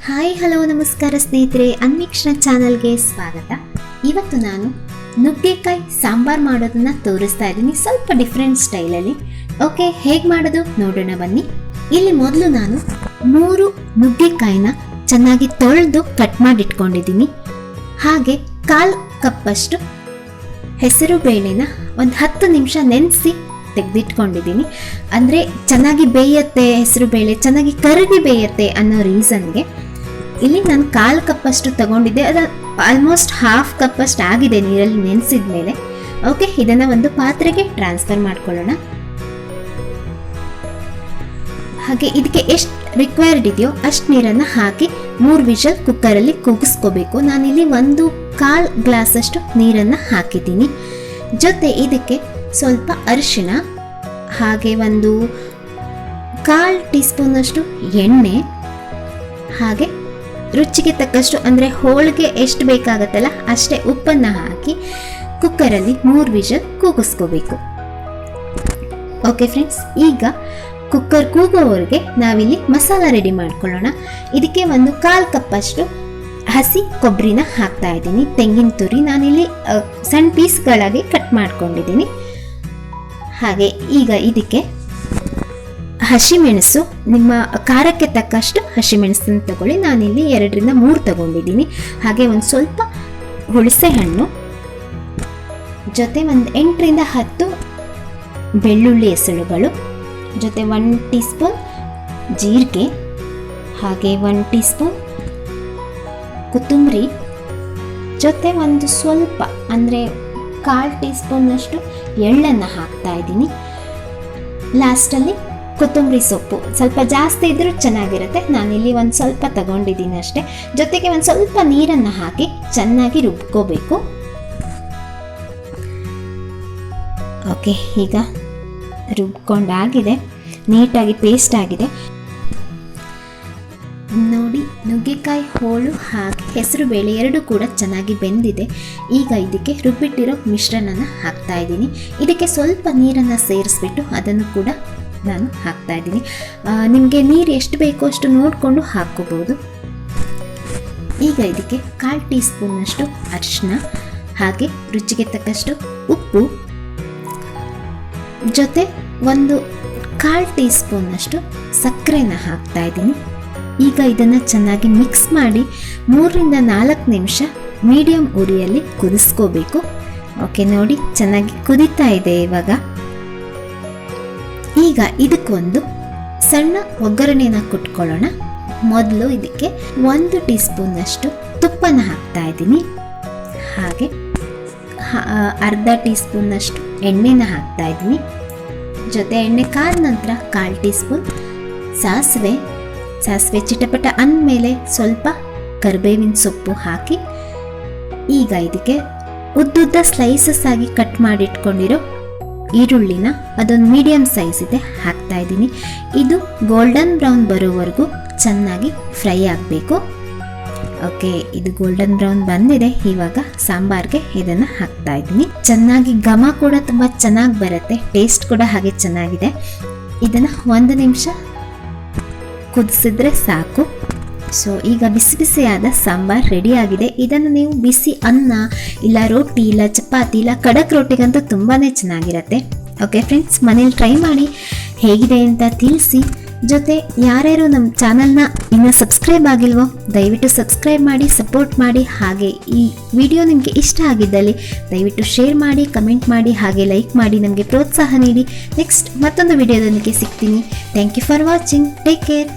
Hi hello ನಮಸ್ಕಾರ ಸ್ನೇಹಿತರೆ, ಅನ್ವೀಕ್ಷಣ ಚಾನಲ್ಗೆ ಸ್ವಾಗತ. ಇವತ್ತು ನಾನು ನುಗ್ಗೆಕಾಯಿ ಸಾಂಬಾರ್ ಮಾಡೋದನ್ನ ತೋರಿಸ್ತಾ ಇದ್ದೀನಿ, ಸ್ವಲ್ಪ ಡಿಫ್ರೆಂಟ್ ಸ್ಟೈಲಲ್ಲಿ. ಓಕೆ, ಹೇಗೆ ಮಾಡೋದು ನೋಡೋಣ ಬನ್ನಿ. ಇಲ್ಲಿ ಮೊದಲು ನಾನು 3 ನುಗ್ಗೆಕಾಯಿನ ಚೆನ್ನಾಗಿ ತೊಳೆದು ಕಟ್ ಮಾಡಿ ಇಟ್ಕೊಂಡಿದ್ದೀನಿ. ಹಾಗೆ 1/4 ಕಪ್ಪಷ್ಟು ಹೆಸರು ಬೇಳೆನ ಒಂದು 10 ನಿಮಿಷ ನೆನೆಸಿ ತೆಗೆದಿಟ್ಕೊಂಡಿದ್ದೀನಿ. ಅಂದರೆ ಚೆನ್ನಾಗಿ ಬೇಯುತ್ತೆ, ಹೆಸರು ಬೇಳೆ ಚೆನ್ನಾಗಿ ಕರಗಿ ಬೇಯುತ್ತೆ ಅನ್ನೋ ರೀಸನ್ಗೆ ಇಲ್ಲಿ ನಾನು 1/4 ಕಪ್ಪಷ್ಟು ತಗೊಂಡಿದ್ದೆ. ಅದು ಆಲ್ಮೋಸ್ಟ್ 1/2 ಕಪ್ಪಷ್ಟು ಆಗಿದೆ ನೀರಲ್ಲಿ ನೆನೆಸಿದ ಮೇಲೆ. ಓಕೆ, ಇದನ್ನು ಒಂದು ಪಾತ್ರೆಗೆ ಟ್ರಾನ್ಸ್ಫರ್ ಮಾಡ್ಕೊಳ್ಳೋಣ. ಹಾಗೆ ಇದಕ್ಕೆ ಎಷ್ಟು ರಿಕ್ವೈರ್ಡ್ ಇದೆಯೋ ಅಷ್ಟು ನೀರನ್ನು ಹಾಕಿ 3 ವಿಷಲ್ ಕುಕ್ಕರಲ್ಲಿ ಕೂಗಿಸ್ಕೋಬೇಕು. ನಾನಿಲ್ಲಿ 1/4 ಗ್ಲಾಸಷ್ಟು ನೀರನ್ನು ಹಾಕಿದ್ದೀನಿ. ಜೊತೆ ಇದಕ್ಕೆ ಸ್ವಲ್ಪ ಅರಿಶಿಣ, ಹಾಗೆ 1/4 ಟೀ ಸ್ಪೂನಷ್ಟು ಎಣ್ಣೆ, ಹಾಗೆ ರುಚಿಗೆ ತಕ್ಕಷ್ಟು ಅಂದರೆ ಹೋಳಿಗೆ ಎಷ್ಟು ಬೇಕಾಗತ್ತಲ್ಲ ಅಷ್ಟೇ ಉಪ್ಪನ್ನು ಹಾಕಿ ಕುಕ್ಕರಲ್ಲಿ 3 ವಿಷಲ್ ಕೂಗಿಸ್ಕೋಬೇಕು. ಓಕೆ ಫ್ರೆಂಡ್ಸ್, ಈಗ ಕುಕ್ಕರ್ ಕೂಗೋವರೆಗೆ ನಾವಿಲ್ಲಿ ಮಸಾಲ ರೆಡಿ ಮಾಡ್ಕೊಳ್ಳೋಣ. ಇದಕ್ಕೆ 1/4 ಕಪ್ಪಷ್ಟು ಹಸಿ ಕೊಬ್ಬರಿನ ಹಾಕ್ತಾ ಇದ್ದೀನಿ. ತೆಂಗಿನ ತುರಿ ನಾನಿಲ್ಲಿ ಸಣ್ಣ ಪೀಸ್ಗಳಾಗಿ ಕಟ್ ಮಾಡ್ಕೊಂಡಿದ್ದೀನಿ. ಹಾಗೆ ಈಗ ಇದಕ್ಕೆ ಹಸಿಮೆಣಸು, ನಿಮ್ಮ ಖಾರಕ್ಕೆ ತಕ್ಕಷ್ಟು ಹಸಿಮೆಣಸನ್ನು ತಗೊಳ್ಳಿ. ನಾನಿಲ್ಲಿ 2ರಿಂದ 3 ತಗೊಂಡಿದ್ದೀನಿ. ಹಾಗೆ ಒಂದು ಸ್ವಲ್ಪ ಹುಣಸೆ ಹಣ್ಣು, ಜೊತೆ 8ರಿಂದ 10 ಬೆಳ್ಳುಳ್ಳಿ ಎಸಳುಗಳು, ಜೊತೆ 1 ಟೀ ಸ್ಪೂನ್ ಜೀರಿಗೆ, ಹಾಗೆ 1 ಟೀ ಸ್ಪೂನ್ ಕೊತ್ತಂಬರಿ, ಜೊತೆ ಒಂದು ಸ್ವಲ್ಪ ಅಂದರೆ 1/4 ಟೀ ಸ್ಪೂನ್ನಷ್ಟು ಎಳ್ಳನ್ನು ಹಾಕ್ತಾ ಇದ್ದೀನಿ. ಲಾಸ್ಟಲ್ಲಿ ಕೊತ್ತಂಬರಿ ಸೊಪ್ಪು ಸ್ವಲ್ಪ ಜಾಸ್ತಿ ಇದ್ರೂ ಚೆನ್ನಾಗಿರುತ್ತೆ. ನಾನಿಲ್ಲಿ ಒಂದು ಸ್ವಲ್ಪ ತಗೊಂಡಿದ್ದೀನಿ ಅಷ್ಟೇ. ಜೊತೆಗೆ ಒಂದು ಸ್ವಲ್ಪ ನೀರನ್ನು ಹಾಕಿ ಚೆನ್ನಾಗಿ ರುಬ್ಕೋಬೇಕು. ಓಕೆ, ಈಗ ರುಬ್ಕೊಂಡಾಗಿದೆ, ನೀಟಾಗಿ ಪೇಸ್ಟ್ ಆಗಿದೆ ನೋಡಿ. ನುಗ್ಗೆಕಾಯಿ ಹೋಳು ಹಾಗೆ ಹೆಸರು ಬೇಳೆ 2 ಕೂಡ ಚೆನ್ನಾಗಿ ಬೆಂದಿದೆ. ಈಗ ಇದಕ್ಕೆ ರುಬ್ಬಿಟ್ಟಿರೋ ಮಿಶ್ರಣನ ಹಾಕ್ತಾ ಇದ್ದೀನಿ. ಇದಕ್ಕೆ ಸ್ವಲ್ಪ ನೀರನ್ನು ಸೇರಿಸ್ಬಿಟ್ಟು ಅದನ್ನು ಕೂಡ ನಾನು ಹಾಕ್ತಾ ಇದ್ದೀನಿ. ನಿಮಗೆ ನೀರು ಎಷ್ಟು ಬೇಕೋ ಅಷ್ಟು ನೋಡಿಕೊಂಡು ಹಾಕ್ಕೋಬೋದು. ಈಗ ಇದಕ್ಕೆ 1/4 ಟೀ ಸ್ಪೂನ್ನಷ್ಟು ಅರಿಶಿನ, ಹಾಗೆ ರುಚಿಗೆ ತಕ್ಕಷ್ಟು ಉಪ್ಪು, ಜೊತೆ 1/4 ಟೀ ಸ್ಪೂನ್ನಷ್ಟು ಸಕ್ಕರೆನ ಹಾಕ್ತಾ ಇದ್ದೀನಿ. ಈಗ ಇದನ್ನು ಚೆನ್ನಾಗಿ ಮಿಕ್ಸ್ ಮಾಡಿ 3ರಿಂದ 4 ನಿಮಿಷ ಮೀಡಿಯಂ ಉರಿಯಲ್ಲಿ ಕುದಿಸ್ಕೋಬೇಕು. ಓಕೆ ನೋಡಿ, ಚೆನ್ನಾಗಿ ಕುದೀತಾ ಇದೆ ಇವಾಗ. ಈಗ ಇದಕ್ಕೊಂದು ಸಣ್ಣ ಒಗ್ಗರಣೆನ ಕೊಟ್ಕೊಳ್ಳೋಣ. ಮೊದಲು ಇದಕ್ಕೆ 1 ಟೀ ಸ್ಪೂನ್ನಷ್ಟು ತುಪ್ಪನ ಹಾಕ್ತಾ ಇದ್ದೀನಿ. ಹಾಗೆ ಅರ್ಧ ಟೀ ಸ್ಪೂನ್ನಷ್ಟು ಎಣ್ಣೆನ ಹಾಕ್ತಾ ಇದ್ದೀನಿ. ಜೊತೆ ಎಣ್ಣೆ ಕಾದ ನಂತರ 1/4 ಟೀ ಸ್ಪೂನ್ ಸಾಸಿವೆ ಚಿಟಪಟ ಅಂದಮೇಲೆ ಸ್ವಲ್ಪ ಕರಿಬೇವಿನ ಸೊಪ್ಪು ಹಾಕಿ, ಈಗ ಇದಕ್ಕೆ ಉದ್ದುದ್ದ ಸ್ಲೈಸಸ್ ಆಗಿ ಕಟ್ ಮಾಡಿಟ್ಕೊಂಡಿರೋ ಈರುಳ್ಳಿನ, ಅದೊಂದು ಮೀಡಿಯಂ ಸೈಜ್ ಇದೆ, ಹಾಕ್ತಾ ಇದ್ದೀನಿ. ಇದು ಗೋಲ್ಡನ್ ಬ್ರೌನ್ ಬರೋವರೆಗೂ ಚೆನ್ನಾಗಿ ಫ್ರೈ ಆಗಬೇಕು. ಓಕೆ, ಇದು ಗೋಲ್ಡನ್ ಬ್ರೌನ್ ಬಂದಿದೆ. ಇವಾಗ ಸಾಂಬಾರ್ಗೆ ಇದನ್ನು ಹಾಕ್ತಾ ಇದ್ದೀನಿ. ಚೆನ್ನಾಗಿ ಘಮ ಕೂಡ ತುಂಬ ಚೆನ್ನಾಗಿ ಬರುತ್ತೆ, ಟೇಸ್ಟ್ ಕೂಡ ಹಾಗೆ ಚೆನ್ನಾಗಿದೆ. ಇದನ್ನು 1 ನಿಮಿಷ ಕುದಿಸಿದ್ರೆ ಸಾಕು. ಸೊ ಈಗ ಬಿಸಿ ಬಿಸಿಯಾದ ಸಾಂಬಾರ್ ರೆಡಿ ಆಗಿದೆ. ಇದನ್ನು ನೀವು ಬಿಸಿ ಅನ್ನ ಇಲ್ಲ ರೋಟಿ ಇಲ್ಲ ಚಪಾತಿ ಇಲ್ಲ ಕಡಕ್ ರೋಟಿಗಂತೂ ತುಂಬಾ ಚೆನ್ನಾಗಿರುತ್ತೆ. ಓಕೆ ಫ್ರೆಂಡ್ಸ್, ಮನೇಲಿ ಟ್ರೈ ಮಾಡಿ ಹೇಗಿದೆ ಅಂತ ತಿಳಿಸಿ. ಜೊತೆ ಯಾರ್ಯಾರು ನಮ್ಮ ಚಾನಲ್ನ ಇನ್ನೂ ಸಬ್ಸ್ಕ್ರೈಬ್ ಆಗಿಲ್ವೋ ದಯವಿಟ್ಟು ಸಬ್ಸ್ಕ್ರೈಬ್ ಮಾಡಿ, ಸಪೋರ್ಟ್ ಮಾಡಿ. ಹಾಗೆ ಈ ವಿಡಿಯೋ ನಿಮಗೆ ಇಷ್ಟ ಆಗಿದ್ದಲ್ಲಿ ದಯವಿಟ್ಟು ಶೇರ್ ಮಾಡಿ, ಕಮೆಂಟ್ ಮಾಡಿ, ಹಾಗೆ ಲೈಕ್ ಮಾಡಿ ನಮಗೆ ಪ್ರೋತ್ಸಾಹ ನೀಡಿ. ನೆಕ್ಸ್ಟ್ ಮತ್ತೊಂದು ವಿಡಿಯೋದೊಂದಿಗೆ ಸಿಗ್ತೀನಿ. Thank you for watching. Take care.